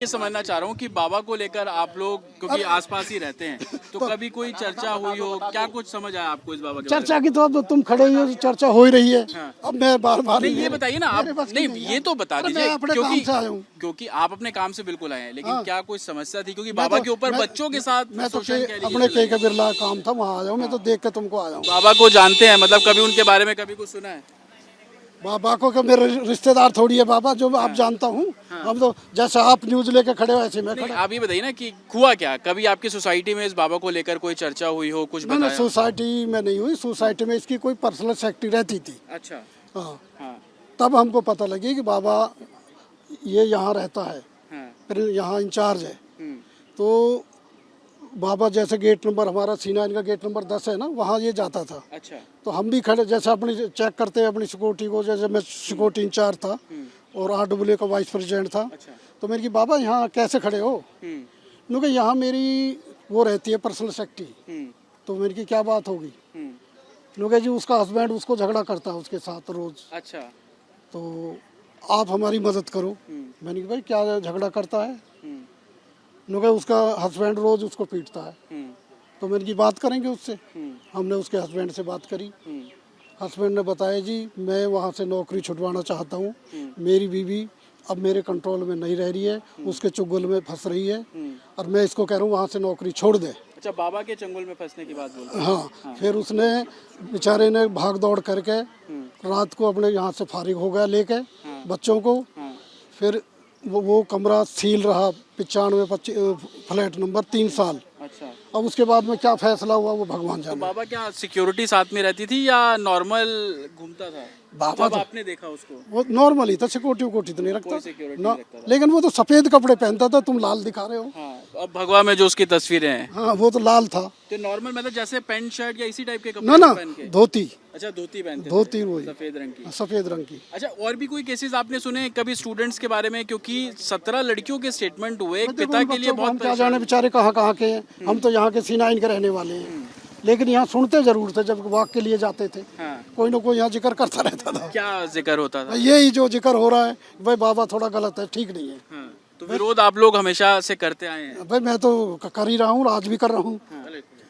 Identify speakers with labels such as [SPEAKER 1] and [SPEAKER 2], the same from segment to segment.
[SPEAKER 1] ये समझना चाह रहा हूँ कि बाबा को लेकर आप लोग क्योंकि आसपास ही रहते हैं तो कभी कोई चर्चा हुई हो, क्या कुछ समझ आया आपको इस बाबा के बारे
[SPEAKER 2] चर्चा की तो अब तुम खड़े ही हो, चर्चा हो ही रही है।
[SPEAKER 1] हाँ।
[SPEAKER 2] अब मैं बार बार
[SPEAKER 1] में? नहीं ये बताइए ना आप, नहीं ये तो बता दीजिए क्योंकि आप अपने काम से बिल्कुल आए हैं, लेकिन क्या कोई समस्या थी क्योंकि बाबा के ऊपर बच्चों के साथ
[SPEAKER 2] मैं तो अपने के बिरला काम था वहाँ आ जाऊँ, मैं तो देख के तुमको आ जाऊँ।
[SPEAKER 1] बाबा को जानते हैं, मतलब कभी उनके बारे में कभी कुछ सुना है?
[SPEAKER 2] बाबा को क्या मेरे रिश्तेदार थोड़ी है बाबा जो आप जानता हूँ। हम तो जैसे आप न्यूज लेके खड़े हो ऐसे मैं खड़ा।
[SPEAKER 1] आप ये बताइए ना कि हुआ क्या, कभी आपकी सोसाइटी में इस बाबा को लेकर कोई चर्चा हुई हो, कुछ बताया?
[SPEAKER 2] सोसाइटी में नहीं हुई, सोसाइटी में इसकी कोई पर्सनल सेक्रेटरी रहती थी।
[SPEAKER 1] अच्छा।
[SPEAKER 2] हाँ। तब हमको पता लगी कि बाबा ये यहाँ रहता है, फिर यहाँ इंचार्ज है। तो बाबा जैसे गेट नंबर हमारा सीना इनका गेट नंबर 10 है ना, वहाँ ये जाता था।
[SPEAKER 1] अच्छा।
[SPEAKER 2] तो हम भी खड़े जैसे अपनी चेक करते हैं अपनी सिक्योरिटी को, जैसे मैं सिक्योरिटी इंचार्ज था और RW का वाइस प्रेसिडेंट था। अच्छा। तो मेरी बाबा यहाँ कैसे खड़े हो? क्योंकि यहाँ मेरी वो रहती है पर्सनल सेक्रेटरी। तो मेरी की क्या बात होगी? क्योंकि जी उसका हस्बैंड उसको झगड़ा करता है उसके साथ रोज। अच्छा। तो आप हमारी मदद करो। मैंने कहा भाई क्या झगड़ा करता है? क्योंकि उसका हस्बैंड रोज उसको पीटता है। तो मैंने की बात करेंगे उससे। हमने उसके हस्बैंड से बात करी। हस्बैंड ने बताया जी मैं वहाँ से नौकरी छुटवाना चाहता हूँ, मेरी बीवी अब मेरे कंट्रोल में नहीं रह रही है, उसके चुगल में फंस रही है और मैं इसको कह रहा हूँ वहाँ से नौकरी छोड़ दे।
[SPEAKER 1] अच्छा, बाबा के चंगुल में फंसने की बात बोल।
[SPEAKER 2] हाँ। फिर उसने बेचारे ने भाग दौड़ करके रात को अपने यहाँ से फारिग हो गया लेके बच्चों को। फिर वो कमरा सील रहा 95 फ्लैट नंबर 3 साल। अच्छा। अब उसके बाद में क्या फैसला हुआ वो भगवान जाने।
[SPEAKER 1] तो बाबा क्या सिक्योरिटी साथ में रहती थी या नॉर्मल घूमता था?
[SPEAKER 2] बाबा
[SPEAKER 1] जब आपने देखा उसको
[SPEAKER 2] वो नॉर्मल ही था, सिक्योरिटी तो नहीं रखता ना, लेकिन वो तो सफेद कपड़े पहनता था, तुम लाल दिखा रहे हो।
[SPEAKER 1] हाँ, अब भगवा में जो उसकी तस्वीरें हैं।
[SPEAKER 2] हाँ वो तो लाल था।
[SPEAKER 1] तो नॉर्मल मतलब जैसे पैंट शर्ट या इसी टाइप के कपड़े
[SPEAKER 2] ना
[SPEAKER 1] पहन के?
[SPEAKER 2] धोती।
[SPEAKER 1] अच्छा, धोती पहनते?
[SPEAKER 2] धोती वही
[SPEAKER 1] सफेद रंग की।
[SPEAKER 2] सफेद रंग की।
[SPEAKER 1] अच्छा, और भी कोई केसेस आपने सुने कभी स्टूडेंट्स के बारे में? क्योंकि 17 लड़कियों के स्टेटमेंट हुए, एक पिता के लिए बहुत
[SPEAKER 2] क्या जाने बेचारे कहाँ कहाँ के हैं। हम तो यहाँ के C9 के रहने वाले हैं, लेकिन यहाँ सुनते जरूर थे जब वॉक के लिए जाते थे। कोई ना कोई यहाँ जिक्र करता रहता था।
[SPEAKER 1] क्या जिक्र होता था?
[SPEAKER 2] यही जो जिक्र हो रहा है भाई बाबा थोड़ा गलत है, ठीक नहीं है।
[SPEAKER 1] तो विरोध आप लोग हमेशा से करते आए हैं?
[SPEAKER 2] भाई मैं तो कर ही रहा हूँ, आज भी कर रहा हूँ।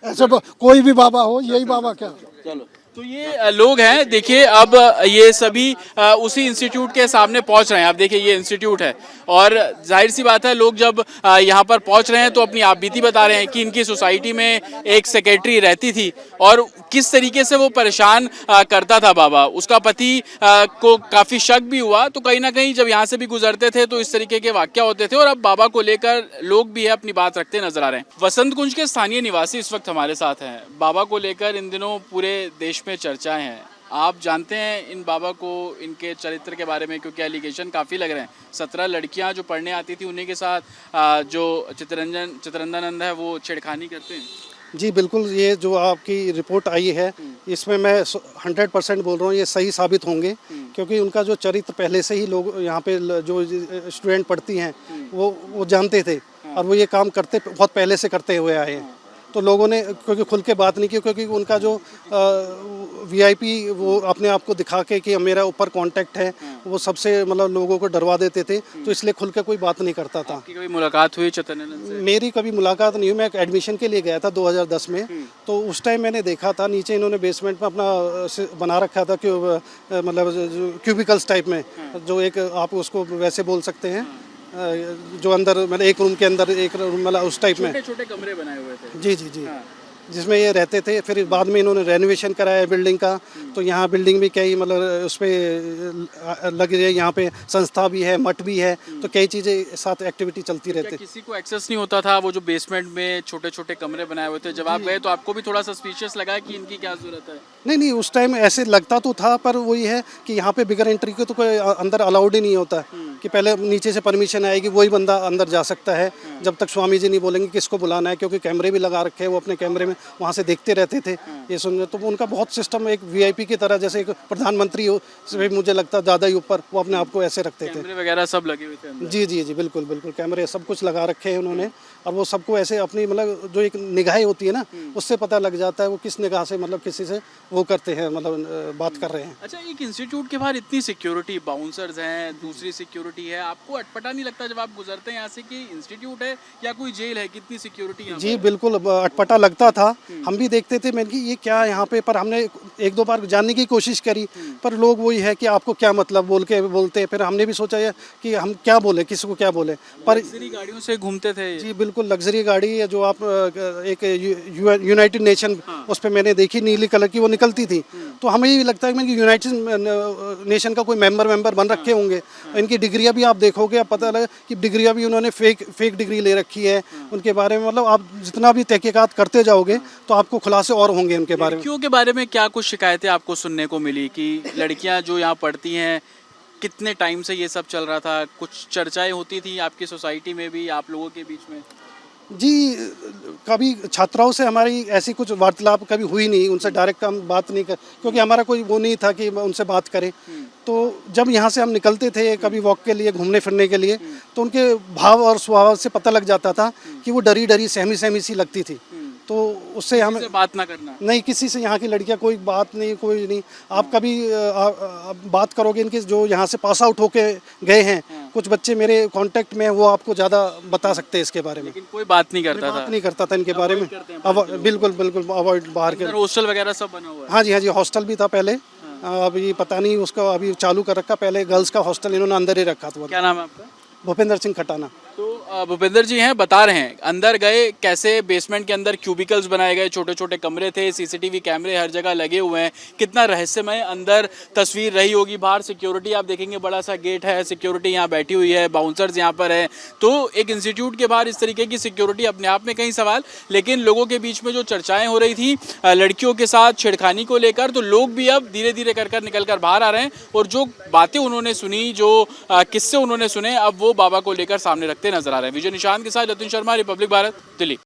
[SPEAKER 2] ऐसे कोई भी बाबा हो, यही बाबा क्या।
[SPEAKER 1] चलो, तो ये लोग हैं, देखिए अब ये सभी उसी इंस्टीट्यूट के सामने पहुंच रहे हैं। आप देखिए ये इंस्टीट्यूट है और जाहिर सी बात है लोग जब यहाँ पर पहुंच रहे हैं तो अपनी आपबीती बता रहे हैं कि इनकी सोसाइटी में एक सेक्रेटरी रहती थी और किस तरीके से वो परेशान करता था बाबा। उसका पति को काफ़ी शक भी हुआ, तो कहीं ना कहीं जब यहाँ से भी गुजरते थे तो इस तरीके के वाक़या होते थे और अब बाबा को लेकर लोग भी है अपनी बात रखते नजर आ रहे हैं। वसंत कुंज के स्थानीय निवासी इस वक्त हमारे साथ हैं। बाबा को लेकर इन दिनों पूरे देश में चर्चाएं हैं। आप जानते हैं इन बाबा को, इनके चरित्र के बारे में, क्योंकि एलिगेशन काफ़ी लग रहे हैं। 17 लड़कियां जो पढ़ने आती थी उन्हीं के साथ जो चितरंजनानंद है वो छेड़खानी करते हैं।
[SPEAKER 3] जी बिल्कुल, ये जो आपकी रिपोर्ट आई है इसमें मैं 100% बोल रहा हूँ ये सही साबित होंगे, क्योंकि उनका जो चरित्र पहले से ही लोग यहाँ पे जो स्टूडेंट पढ़ती हैं वो जानते थे और वो ये काम करते बहुत पहले से करते हुए आए हैं। तो लोगों ने क्योंकि खुल के बात नहीं की, क्योंकि उनका जो VIP वो अपने आप को दिखा के कि मेरा ऊपर कांटेक्ट है, वो सबसे मतलब लोगों को डरवा देते थे, तो इसलिए खुल के कोई बात नहीं करता था।
[SPEAKER 1] आपकी कभी मुलाकात हुई चितरंजन से?
[SPEAKER 3] मेरी कभी मुलाकात नहीं हुई। मैं एक एडमिशन के लिए गया था 2010 में, तो उस टाइम मैंने देखा था नीचे इन्होंने बेसमेंट में अपना बना रखा था कि मतलब क्यूबिकल्स टाइप में, जो एक आप उसको वैसे बोल सकते हैं जो अंदर मतलब एक रूम के अंदर एक मतलब उस टाइप में
[SPEAKER 1] छोटे कमरे बनाए हुए थे।
[SPEAKER 3] जी जी जी। जिसमें ये रहते थे। फिर बाद में इन्होंने रेनोवेशन कराया बिल्डिंग का, तो यहाँ बिल्डिंग भी कई मतलब उस पर लग रही है, यहाँ पे संस्था भी है, मठ भी है, तो कई चीज़ें साथ एक्टिविटी चलती रहती है।
[SPEAKER 1] किसी को एक्सेस नहीं होता था वो जो बेसमेंट में छोटे छोटे कमरे बनाए हुए थे? जब आप गए तो आपको भी थोड़ा सस्पिशियस लगा कि इनकी क्या जरूरत है?
[SPEAKER 3] नहीं, उस टाइम ऐसे लगता तो था, पर वही है कि यहाँ पे बिगर एंट्री के तो कोई अंदर अलाउड ही नहीं होता कि पहले नीचे से परमिशन आएगी वही बंदा अंदर जा सकता है, जब तक स्वामी जी नहीं बोलेंगे किसको बुलाना है, क्योंकि कैमरे भी लगा रखे हैं। वो अपने कैमरे में वहाँ से देखते रहते थे ये सुनने। तो उनका बहुत सिस्टम एक VIP की तरह, जैसे एक प्रधानमंत्री हो से मुझे लगता ज़्यादा ही ऊपर वो अपने आप को ऐसे रखते थे।
[SPEAKER 1] कैमरे वगैरह सब लगे हुए थे?
[SPEAKER 3] जी बिल्कुल कैमरे सब कुछ लगा रखे हैं उन्होंने, और वो सबको ऐसे अपनी मतलब जो एक निगाहें होती है ना, उससे पता लग जाता है वो किस निगाह से मतलब किसी से वो करते हैं, मतलब बात कर रहे हैं।
[SPEAKER 1] अच्छा, एक इंस्टीट्यूट के बाहर इतनी सिक्योरिटी, बाउंसर्स हैं, दूसरी सिक्योरिटी सिक्योरिटी है, आपको अटपटा नहीं लगता जब आप गुजरते हैं यहाँ से कि इंस्टीट्यूट है या कोई जेल है, कितनी सिक्योरिटी यहाँ
[SPEAKER 3] जी बिल्कुल, अटपटा लगता था। हम भी देखते थे, मैंने कि ये क्या यहाँ पे, पर हमने एक दो बार जानने की कोशिश करी, पर लोग वही है कि आपको क्या मतलब बोलते हैं। फिर हमने भी सोचा कि हम क्या बोले, किसी को क्या बोले। पर
[SPEAKER 1] लग्जरी गाड़ियों से घूमते थे?
[SPEAKER 3] जी बिल्कुल, लग्जरी गाड़ी है जो आप एक यूनाइटेड नेशन उस पर मैंने देखी, नीली कलर की वो निकलती थी। तो हमें ये लगता है कि यूनाइटेड नेशन का कोई मेंबर बन रखे होंगे। इनकी डिग्रियां भी आप देखोगे, आप पता लगे कि डिग्रियां भी उन्होंने फेक डिग्री ले रखी है उनके बारे में। मतलब आप जितना भी तहकीकात करते जाओगे तो आपको खुलासे और होंगे उनके बारे में।
[SPEAKER 1] लड़कियों के बारे में क्या कुछ शिकायतें आपको सुनने को मिली कि लड़कियां जो यहाँ पढ़ती हैं, कितने टाइम से ये सब चल रहा था? कुछ चर्चाएं होती थी आपकी सोसाइटी में भी, आप लोगों के बीच में?
[SPEAKER 3] जी, कभी छात्राओं से हमारी ऐसी कुछ वार्तालाप कभी हुई नहीं, उनसे डायरेक्ट हम बात नहीं कर, क्योंकि हमारा कोई वो नहीं था कि उनसे बात करें। तो जब यहाँ से हम निकलते थे कभी वॉक के लिए, घूमने फिरने के लिए, तो उनके भाव और स्वभाव से पता लग जाता था कि वो डरी डरी सहमी सी लगती थी। तो उससे हमें
[SPEAKER 1] बात ना करना
[SPEAKER 3] नहीं, किसी से यहाँ की लड़कियाँ कोई बात नहीं, कोई नहीं। आप कभी बात करोगे इनके जो यहाँ से पास आउट होके गए हैं, कुछ बच्चे मेरे कांटेक्ट में, वो आपको ज़्यादा बता सकते हैं इसके बारे में।
[SPEAKER 1] लेकिन कोई बात नहीं करता था?
[SPEAKER 3] बात नहीं करता था इनके बारे में। बिल्कुल अवॉइड, बाहर के।
[SPEAKER 1] हॉस्टल वगैरह सब बना हुआ है?
[SPEAKER 3] हाँ जी, हॉस्टल भी था पहले। अभी पता नहीं उसका अभी चालू कर रखा, पहले गर्ल्स का हॉस्टल इन्होंने अंदर ही रखा था।
[SPEAKER 1] क्या नाम है आपका?
[SPEAKER 3] भूपेंद्र सिंह खटाना।
[SPEAKER 1] तो भूपेंद्र जी हैं, बता रहे हैं अंदर गए कैसे, बेसमेंट के अंदर क्यूबिकल्स बनाए गए, छोटे छोटे कमरे थे, सीसीटीवी कैमरे हर जगह लगे हुए हैं, कितना रहस्यमय अंदर तस्वीर रही होगी। बाहर सिक्योरिटी आप देखेंगे, बड़ा सा गेट है, सिक्योरिटी यहाँ बैठी हुई है, बाउंसर्स यहाँ पर है। तो एक इंस्टीट्यूट के बाहर इस तरीके की सिक्योरिटी अपने आप में कई सवाल। लेकिन लोगों के बीच में जो चर्चाएं हो रही थी लड़कियों के साथ छेड़खानी को लेकर, तो लोग भी अब धीरे धीरे कर निकल कर बाहर आ रहे हैं और जो बातें उन्होंने सुनी, जो किस्से उन्होंने सुने, अब वो बाबा को लेकर सामने रखते नजर आ रहे हैं। विजय निशांत के साथ जतिन शर्मा, रिपब्लिक भारत, दिल्ली।